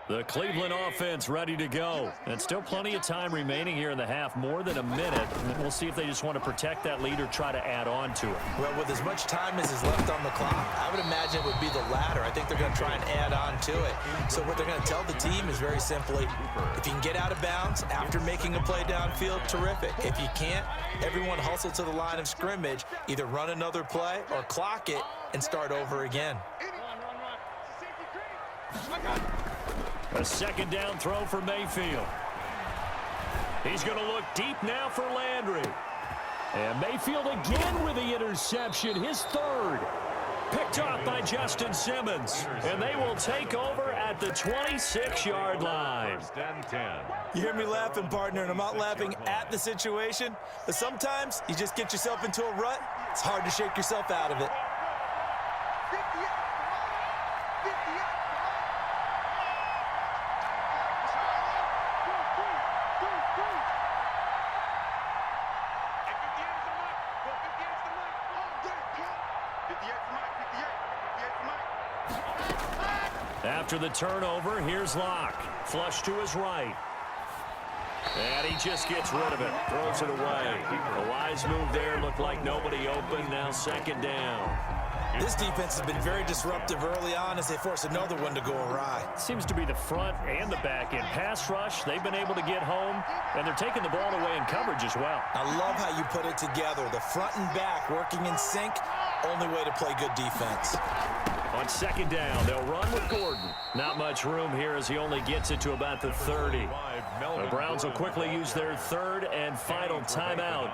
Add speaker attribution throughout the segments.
Speaker 1: The Cleveland offense ready to go. And still plenty of time remaining here in the half, more than a minute. And we'll see if they just want to protect that lead or try to add on to it.
Speaker 2: Well, with as much time as is left on the clock, I would imagine it would be the latter. I think they're going to try and add on to it. So what they're going to tell the team is very simply, if you can get out of bounds after making a play downfield, terrific. If you can't, everyone hustle to the line of scrimmage, either run another play or clock it and start over again.
Speaker 1: A second down throw for Mayfield. He's going to look deep now for Landry. And Mayfield again with the interception, his third. Picked off by Justin Simmons. And they will take over at the 26-yard line.
Speaker 2: You hear me laughing, partner, and I'm not laughing at the situation. But sometimes you just get yourself into a rut. It's hard to shake yourself out of it.
Speaker 1: After the turnover, here's Locke. Flush to his right. And he just gets rid of it. Throws it away. A wise move there. Looked like nobody open. Now second down.
Speaker 2: This defense has been very disruptive early on as they force another one to go awry.
Speaker 1: Seems to be the front and the back end. Pass rush, they've been able to get home, and they're taking the ball away in coverage as well.
Speaker 2: I love how you put it together. The front and back working in sync. Only way to play good defense.
Speaker 1: On second down, they'll run with Gordon. Not much room here as he only gets it to about the 30. The Browns will quickly use their third and final timeout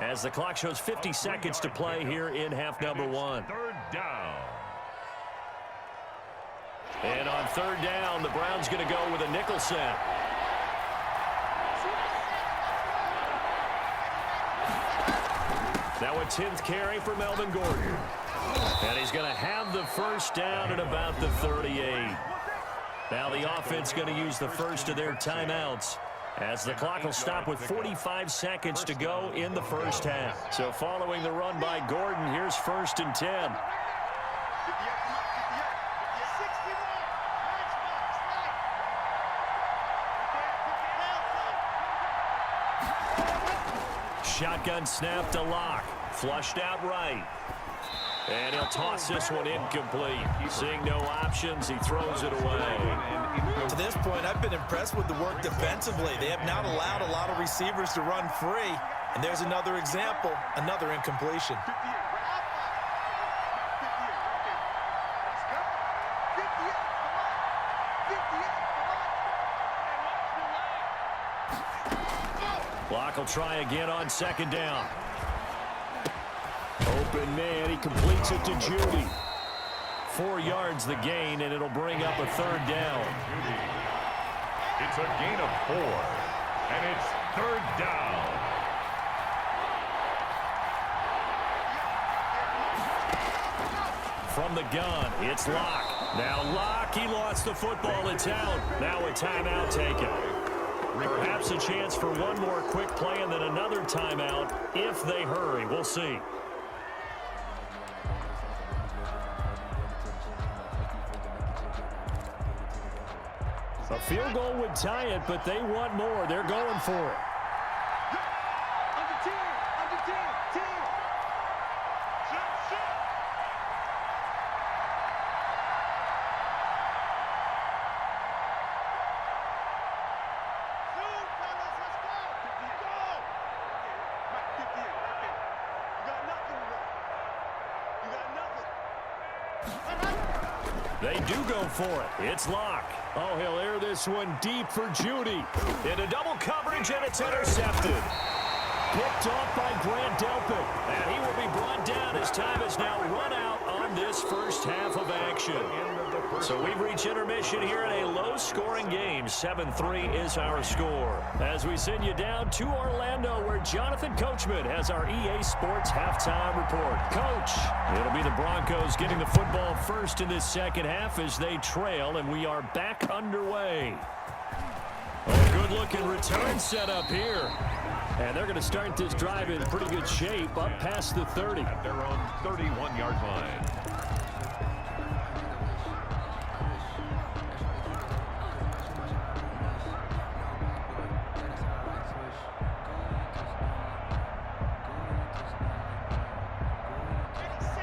Speaker 1: as the clock shows 50 seconds to play here in half number one.
Speaker 3: Third down.
Speaker 1: And on third down, the Browns going to go with a nickel set. Now a 10th carry for Melvin Gordon. And he's going to have the first down at about the 38. Now the offense going to use the first of their timeouts as the clock will stop with 45 seconds to go in the first half. So following the run by Gordon, here's 1st and 10. Shotgun snap to Locke. Flushed out right. And he'll toss this one incomplete. Seeing no options, he throws it away.
Speaker 2: To this point, I've been impressed with the work defensively. They have not allowed a lot of receivers to run free. And there's another example, another incompletion.
Speaker 1: Locke will try again on second down. Open man, he completes it to Judy. 4 yards the gain, and it'll bring up a third down.
Speaker 3: It's a gain of 4, and it's third down.
Speaker 1: From the gun, it's Locke. Now Locke, he lost the football. It's out. Now a timeout taken. Perhaps a chance for one more quick play and then another timeout if they hurry. We'll see. A field goal would tie it, but they want more. They're going for it. They do go for it. It's Locke. Oh, he'll air this one deep for Judy. Into double coverage, and it's intercepted. Picked off by Grant Delpit. And he will be brought down as time has now run out on this first half of action. So we've reached intermission here in a low-scoring game. 7-3 is our score. As we send you down to Orlando, where Jonathan Coachman has our EA Sports halftime report. Coach, it'll be the Broncos getting the football first in this second half as they trail, and we are back underway. A good-looking return set up here. And they're going to start this drive in pretty good shape up past the 30.
Speaker 3: At their own 31-yard line.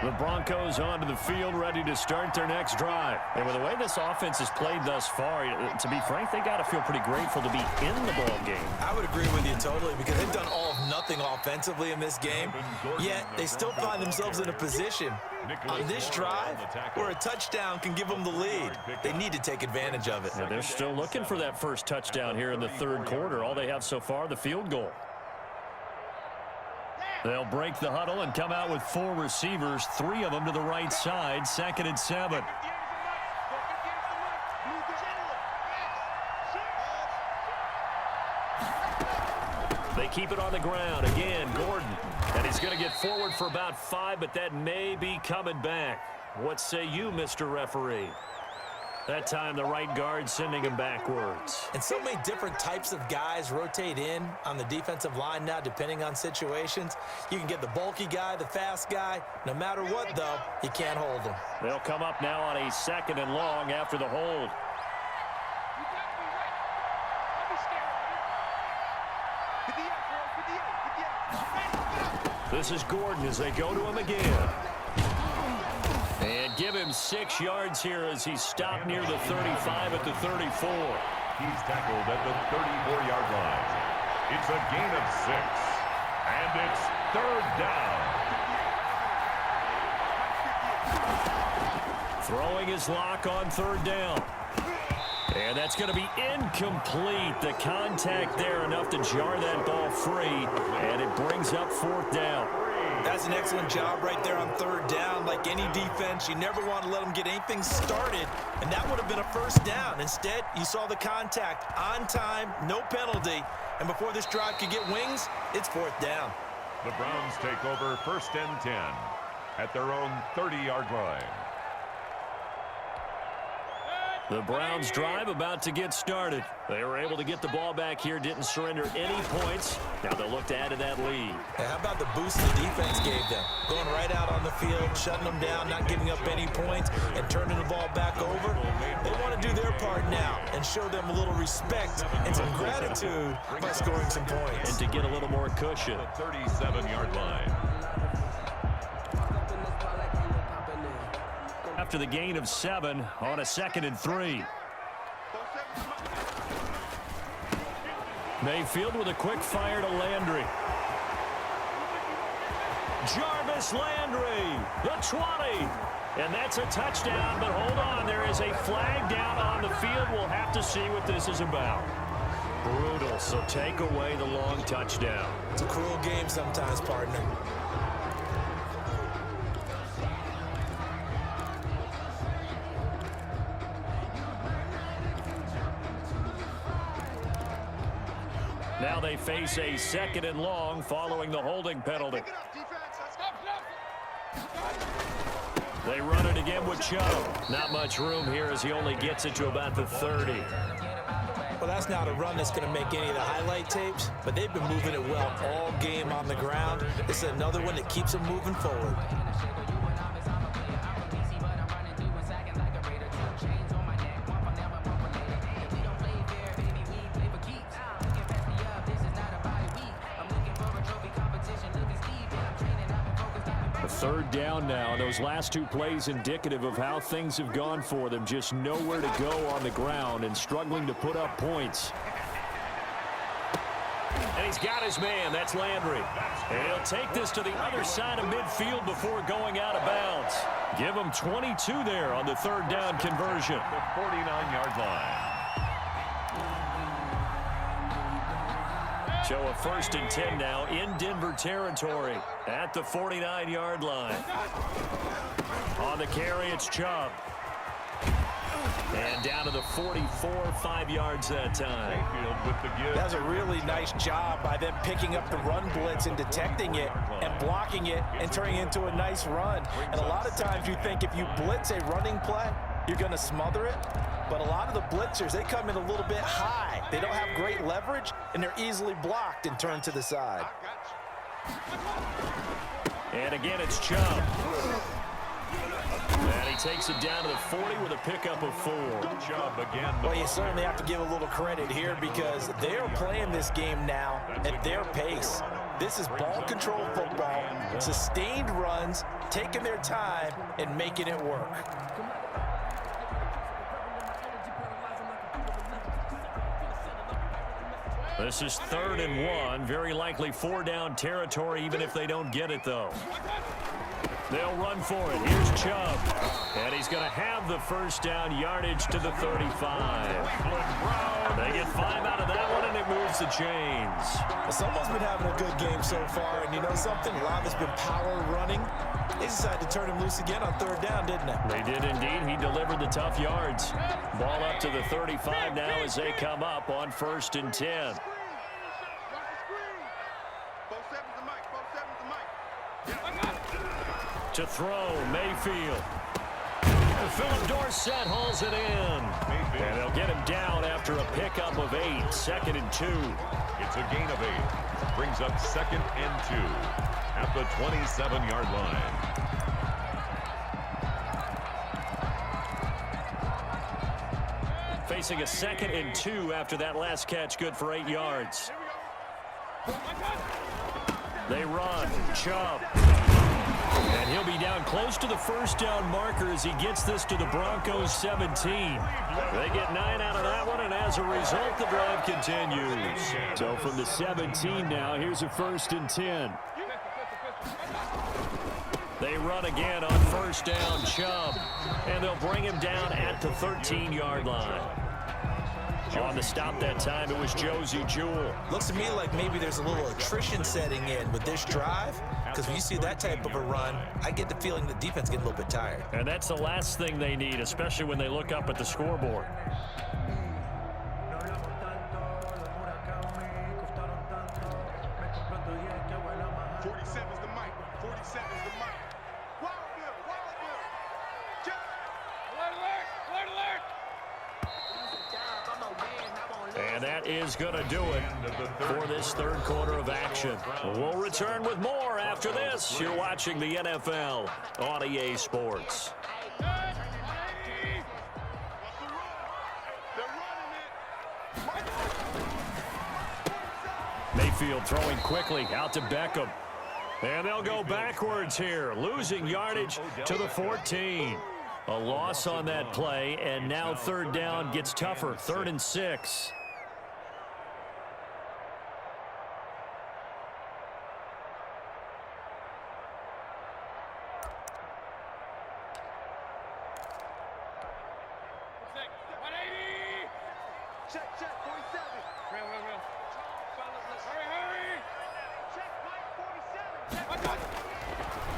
Speaker 1: The Broncos onto the field, ready to start their next drive. And with the way this offense has played thus far, to be frank, they got to feel pretty grateful to be in the ball game.
Speaker 2: I would agree with you totally, because they've done all of nothing offensively in this game, yet they still find themselves in a position on this drive where a touchdown can give them the lead. They need to take advantage of it.
Speaker 1: Yeah, they're still looking for that first touchdown here in the third quarter. All they have so far, the field goal. They'll break the huddle and come out with 4 receivers, 3 of them to the right side, 2nd and 7. They keep it on the ground. Again, Gordon. And he's going to get forward for about 5, but that may be coming back. What say you, Mr. Referee? That time, the right guard sending him backwards.
Speaker 2: And so many different types of guys rotate in on the defensive line now, depending on situations. You can get the bulky guy, the fast guy. No matter what, though, you can't hold him.
Speaker 1: They'll come up now on a 2nd and long after the hold. This is Gordon as they go to him again. And give him 6 yards here as he's stopped near the 35 at the 34.
Speaker 3: He's tackled at the 34-yard line. It's a gain of 6. And it's 3rd down.
Speaker 1: Throwing his lock on 3rd down. And that's going to be incomplete. The contact there enough to jar that ball free. And it brings up 4th down.
Speaker 2: That's an excellent job right there on 3rd down. Like any defense, you never want to let them get anything started, and that would have been a 1st down. Instead, you saw the contact on time, no penalty, and before this drive could get wings, it's 4th down.
Speaker 3: The Browns take over 1st and 10 at their own 30-yard line.
Speaker 1: The Browns drive about to get started. They were able to get the ball back here, didn't surrender any points. Now they'll look to add to that lead.
Speaker 2: And how about the boost the defense gave them? Going right out on the field, shutting them down, not giving up any points, and turning the ball back over. They want to do their part now and show them a little respect and some gratitude by scoring some points.
Speaker 1: And to get a little more cushion.
Speaker 3: The 37-yard line.
Speaker 1: After the gain of 7 on a 2nd and 3. Mayfield with a quick fire to Landry. Jarvis Landry, the 20. And that's a touchdown, but hold on. There is a flag down on the field. We'll have to see what this is about. Brutal, so take away the long touchdown.
Speaker 2: It's a cruel game sometimes, partner.
Speaker 1: Now they face a 2nd and long following the holding penalty. They run it again with Chubb. Not much room here as he only gets it to about the 30.
Speaker 2: Well, that's not a run that's going to make any of the highlight tapes, but they've been moving it well all game on the ground. This is another one that keeps them moving forward.
Speaker 1: Third down now. Those last 2 plays indicative of how things have gone for them. Just nowhere to go on the ground and struggling to put up points. And he's got his man. That's Landry. And he'll take this to the other side of midfield before going out of bounds. Give him 22 there on the 3rd down conversion.
Speaker 3: The 49-yard line.
Speaker 1: So a 1st and 10 now in Denver territory at the 49-yard line. On the carry, it's Chubb. And down to the 44, 5 yards that time.
Speaker 2: That was a really nice job by them picking up the run blitz and detecting it and blocking it and turning it into a nice run. And a lot of times you think if you blitz a running play, you're going to smother it. But a lot of the blitzers, they come in a little bit high. They don't have great leverage, and they're easily blocked and turned to the side.
Speaker 1: And again, it's Chubb. And he takes it down to the 40 with a pickup of 4.
Speaker 3: Good job again.
Speaker 2: Well, you certainly have to give a little credit here because they're playing this game now at their pace. This is ball control football, sustained runs, taking their time, and making it work.
Speaker 1: This is 3rd and 1. Very likely 4-down territory, even if they don't get it, though. They'll run for it. Here's Chubb. And he's going to have the first down, yardage to the 35. They get 5 out of that one, and it moves the chains.
Speaker 2: Someone's been having a good game so far, and you know something? A lot has been power running. They decided to turn him loose again on 3rd down, didn't they?
Speaker 1: They did indeed. He delivered the tough yards. Ball up to the 35 now as they come up on 1st and 10. To throw, Mayfield. Philip Dorsett hauls it in. And they'll get him down after a pickup of 8. 2nd and 2.
Speaker 3: It's a gain of 8. Brings up 2nd and 2 at the 27-yard line.
Speaker 1: Facing a 2nd and 2 after that last catch, good for 8 yards. They run. Chubb. And he'll be down close to the first down marker as he gets this to the Broncos 17. They get 9 out of that one, and as a result, the drive continues. So from the 17 now, here's a 1st and 10. They run again on 1st down, Chubb. And they'll bring him down at the 13-yard line. On the stop that time, it was Josie Jewell.
Speaker 2: Looks to me like maybe there's a little attrition setting in with this drive, because when you see that type of a run, I get the feeling the defense getting a little bit tired.
Speaker 1: And that's the last thing they need, especially when they look up at the scoreboard. And that is going to do it for this 3rd quarter of action. We'll return with more after this. You're watching the NFL on EA Sports. Mayfield throwing quickly out to Beckham. And they'll go backwards here, losing yardage to the 14. A loss on that play, and now 3rd down gets tougher, 3rd and 6.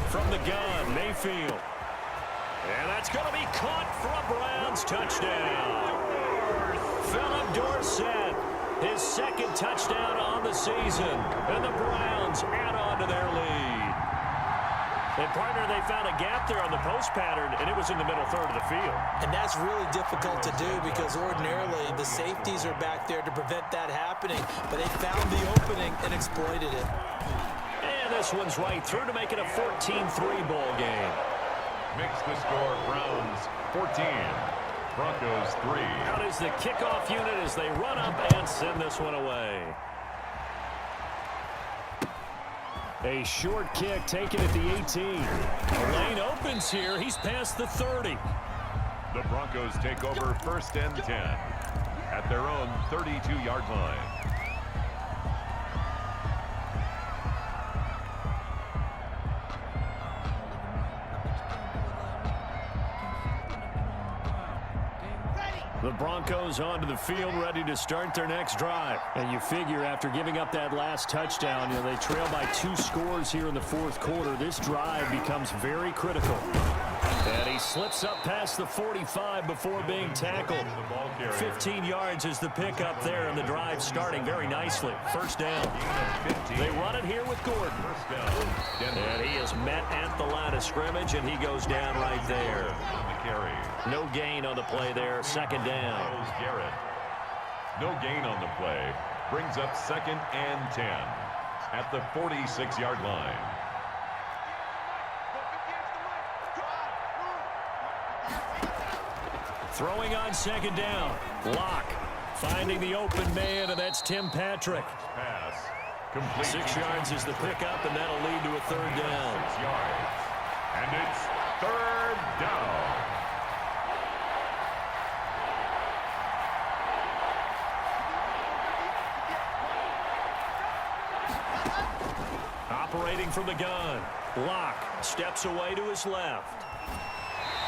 Speaker 1: From the gun, Mayfield. And that's going to be caught for a Browns touchdown. Philip Dorsett, his 2nd touchdown on the season. And the Browns add on to their lead. And, partner, they found a gap there on the post pattern, and it was in the middle 3rd of the field.
Speaker 2: And that's really difficult to do because ordinarily the safeties are back there to prevent that happening. But they found the opening and exploited it.
Speaker 1: And this one's right through to make it a 14-3 ball game.
Speaker 3: Makes the score Browns 14, Broncos 3.
Speaker 1: Out is the kickoff unit as they run up and send this one away. A short kick taken at the 18. The lane opens here. He's past the 30.
Speaker 3: The Broncos take over 1st and 10 at their own 32-yard line.
Speaker 1: The Broncos onto the field, ready to start their next drive. And you figure after giving up that last touchdown, they trail by 2 scores here in the 4th quarter. This drive becomes very critical. And he slips up past the 45 before being tackled. 15 yards is the pickup there, and the drive starting very nicely. 1st down. They run it here with Gordon. And he is met at the line of scrimmage, and he goes down right there. No gain on the play there. 2nd down.
Speaker 3: No gain on the play. Brings up 2nd and 10 at the 46-yard line.
Speaker 1: Throwing on 2nd down. Lock finding the open man, and that's Tim Patrick.
Speaker 3: Pass Complete.
Speaker 1: 6 yards is the pickup, and that'll lead to a third down.
Speaker 3: 6 yards. And it's third down.
Speaker 1: Operating from the gun. Locke steps away to his left.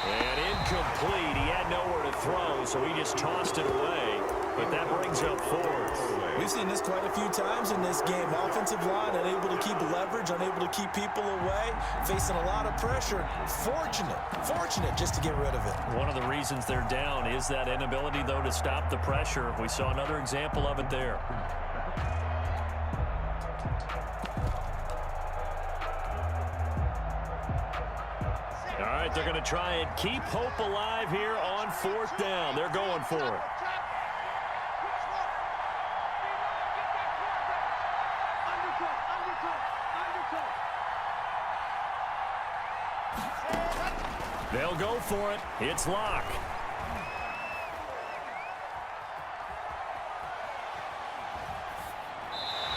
Speaker 1: And incomplete. He had nowhere to throw, so he just tossed it away. But that brings up fourth.
Speaker 2: We've seen this quite a few times in this game. Offensive line unable to keep leverage, unable to keep people away, facing a lot of pressure. Fortunate just to get rid of it.
Speaker 1: One of the reasons they're down is that inability, though, to stop the pressure. We saw another example of it there. All right, they're going to try and keep hope alive here on fourth down. They're going for it. They'll go for it. It's Locke.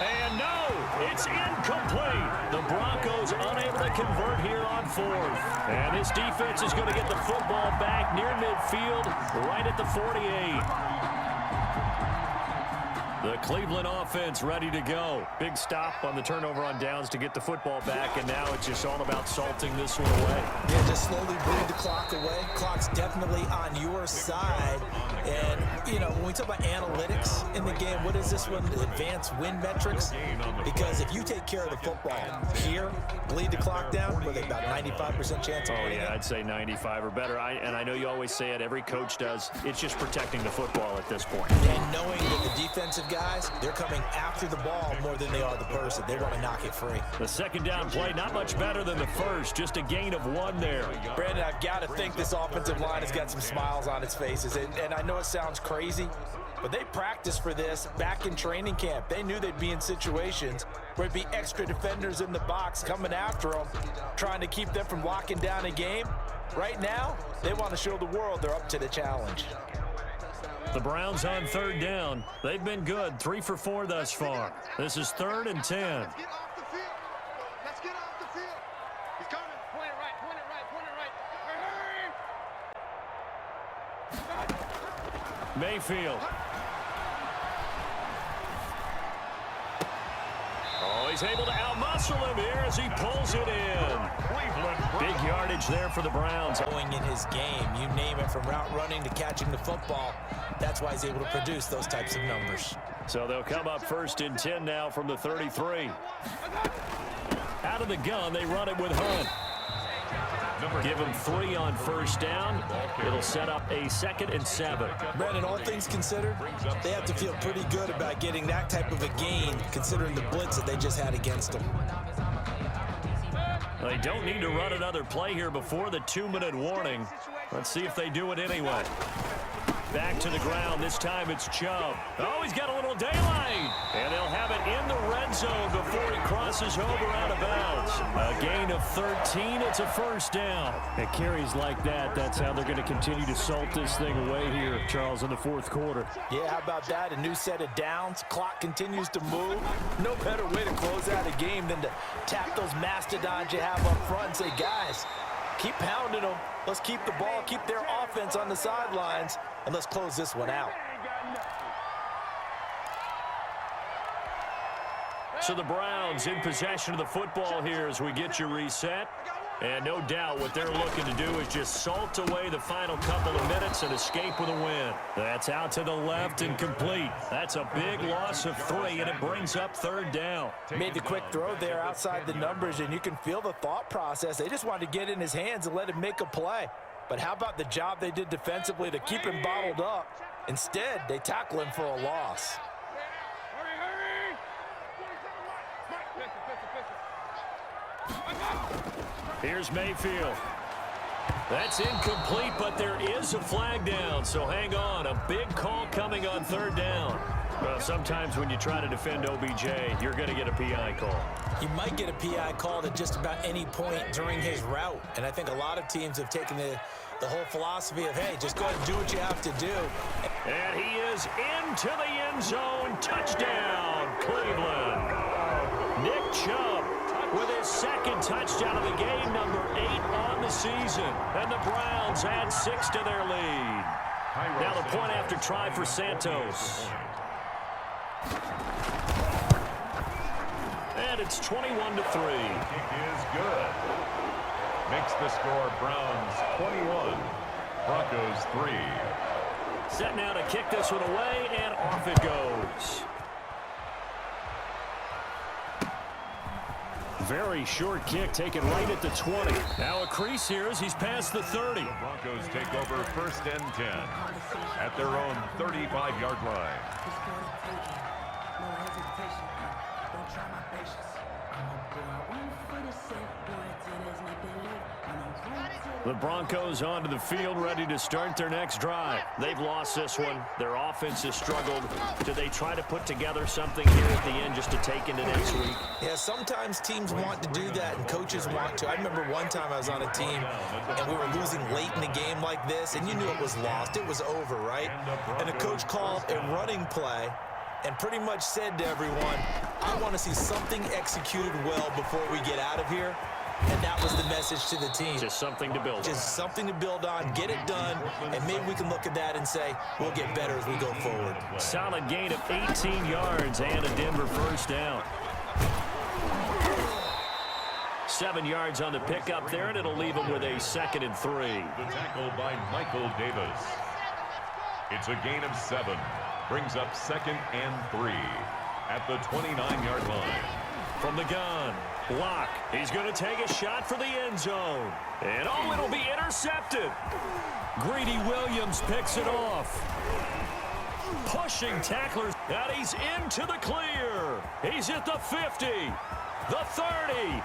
Speaker 1: And no, it's incomplete. The Broncos unable to convert here on fourth. And this defense is going to get the football back near midfield, right at the 48. The Cleveland offense ready to go. Big stop on the turnover on downs to get the football back, and now it's just all about salting this one away.
Speaker 2: Yeah, just slowly bleed the clock away. Clock's definitely on your side. And, you know, when we talk about analytics in the game, what is this one? Advanced win metrics? Because if you take care of the football here, bleed the clock down, with about 95% chance of winning.
Speaker 1: Oh, yeah, I'd say 95 or better. And I know you always say it, every coach does. It's just protecting the football at this point.
Speaker 2: And knowing that the defensive guys, they're coming after the ball more than they are the person. They want to knock it free.
Speaker 1: The second down play, not much better than the first. Just a gain of 1 there.
Speaker 2: Brandon, I've got to think this offensive line has got some smiles on its faces. And I know it sounds crazy, but they practiced for this back in training camp. They knew they'd be in situations where it'd be extra defenders in the box coming after them, trying to keep them from locking down a game. Right now, they want to show the world they're up to the challenge.
Speaker 1: The Browns on third down. They've been good, 3 for 4 thus far. This is 3rd and 10.
Speaker 4: Let's get off the field. He's coming. Point it right, point it right, point it right.
Speaker 1: Mayfield. Oh, he's able to outmuscle him here as he pulls it in. Big yardage there for the Browns.
Speaker 2: Going in his game, you name it, from route running to catching the football. That's why he's able to produce those types of numbers.
Speaker 1: So they'll come up 1st and 10 now from the 33. Out of the gun, they run it with Hunt. Give him 3 on first down. It'll set up a 2nd and 7.
Speaker 2: Brandon, all things considered, they have to feel pretty good about getting that type of a gain, considering the blitz that they just had against them.
Speaker 1: They don't need to run another play here before the 2-minute warning. Let's see if they do it anyway. Back to the ground. This time it's Chubb. Oh, he's got a little daylight. And they'll have it in the red zone before he crosses over out of bounds. A gain of 13. It's a first down. At carries like that, that's how they're going to continue to salt this thing away here, Charles, in the 4th quarter.
Speaker 2: Yeah, how about that? A new set of downs. Clock continues to move. No better way to close out a game than to tap those mastodons you have up front and say, guys, keep pounding them. Let's keep the ball, keep their offense on the sidelines, and let's close this one out.
Speaker 1: So the Browns in possession of the football here as we get you reset. And no doubt what they're looking to do is just salt away the final couple of minutes and escape with a win. That's out to the left and complete. That's a big loss of 3, and it brings up 3rd down.
Speaker 2: Made the quick throw there outside the numbers, and you can feel the thought process. They just wanted to get in his hands and let him make a play. But how about the job they did defensively to keep him bottled up? Instead, they tackle him for a loss.
Speaker 1: Here's Mayfield. That's incomplete, but there is a flag down, so hang on. A big call coming on 3rd down. Well, sometimes when you try to defend OBJ, you're going to get a PI call.
Speaker 2: You might get a PI call at just about any point during his route. And I think a lot of teams have taken the whole philosophy of, hey, just go ahead and do what you have to do.
Speaker 1: And he is into the end zone. Touchdown, Cleveland. second touchdown of the game, number 8 on the season. And the Browns add 6 to their lead. Now the point after try for Santos. And it's 21-3.
Speaker 3: Kick is good. Makes the score Browns 21, Broncos 3.
Speaker 1: Set now to kick this one away, and off it goes. Very short kick taken right at the 20. Now a crease here as he's past the 30.
Speaker 3: The Broncos take over 1st and 10 at their own 35-yard line.
Speaker 1: The Broncos onto the field, ready to start their next drive. They've lost this one. Their offense has struggled. Do they try to put together something here at the end just to take into next week?
Speaker 2: Yeah, sometimes teams want to do that, and coaches want to. I remember one time I was on a team, and we were losing late in the game like this, and you knew it was lost. It was over, right? And the coach called a running play and pretty much said to everyone, I want to see something executed well before we get out of here. And that was the message to the team.
Speaker 1: Just something to build on.
Speaker 2: Just something to build on, get it done, and maybe we can look at that and say, we'll get better as we go forward.
Speaker 1: Solid gain of 18 yards and a Denver first down. 7 yards on the pickup there, and it'll leave him with a 2nd and 3.
Speaker 3: The tackle by Michael Davis. It's a gain of 7. Brings up 2nd and 3 at the 29-yard line.
Speaker 1: From the gun, Block. He's going to take a shot for the end zone. And oh, it'll be intercepted. Greedy Williams picks it off. Pushing tacklers. And he's into the clear. He's at the 50, the 30,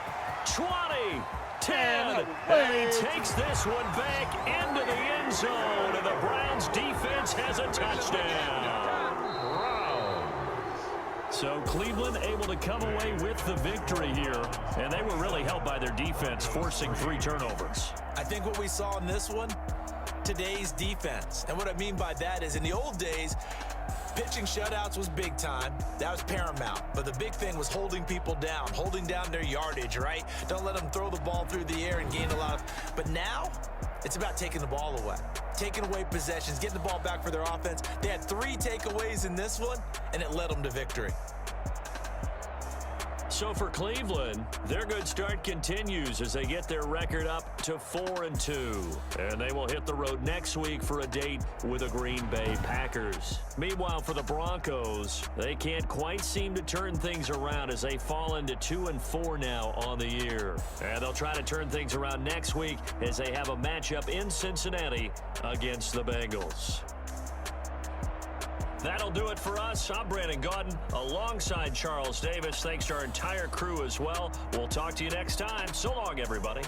Speaker 1: 20, 10. And he takes this one back into the end zone. And the Browns defense has a touchdown. So Cleveland able to come away with the victory here. And they were really helped by their defense, forcing 3 turnovers.
Speaker 2: I think what we saw in this one, today's defense. And what I mean by that is in the old days, pitching shutouts was big time. That was paramount. But the big thing was holding people down, holding down their yardage, right? Don't let them throw the ball through the air and gain a lot of... But now, it's about taking the ball away. Taking away possessions, getting the ball back for their offense. They had 3 takeaways in this one, and it led them to victory.
Speaker 1: So for Cleveland, their good start continues as they get their record up to 4-2. And they will hit the road next week for a date with the Green Bay Packers. Meanwhile, for the Broncos, they can't quite seem to turn things around as they fall into 2-4 now on the year. And they'll try to turn things around next week as they have a matchup in Cincinnati against the Bengals. That'll do it for us. I'm Brandon Gaudin alongside Charles Davis. Thanks to our entire crew as well. We'll talk to you next time. So long, everybody.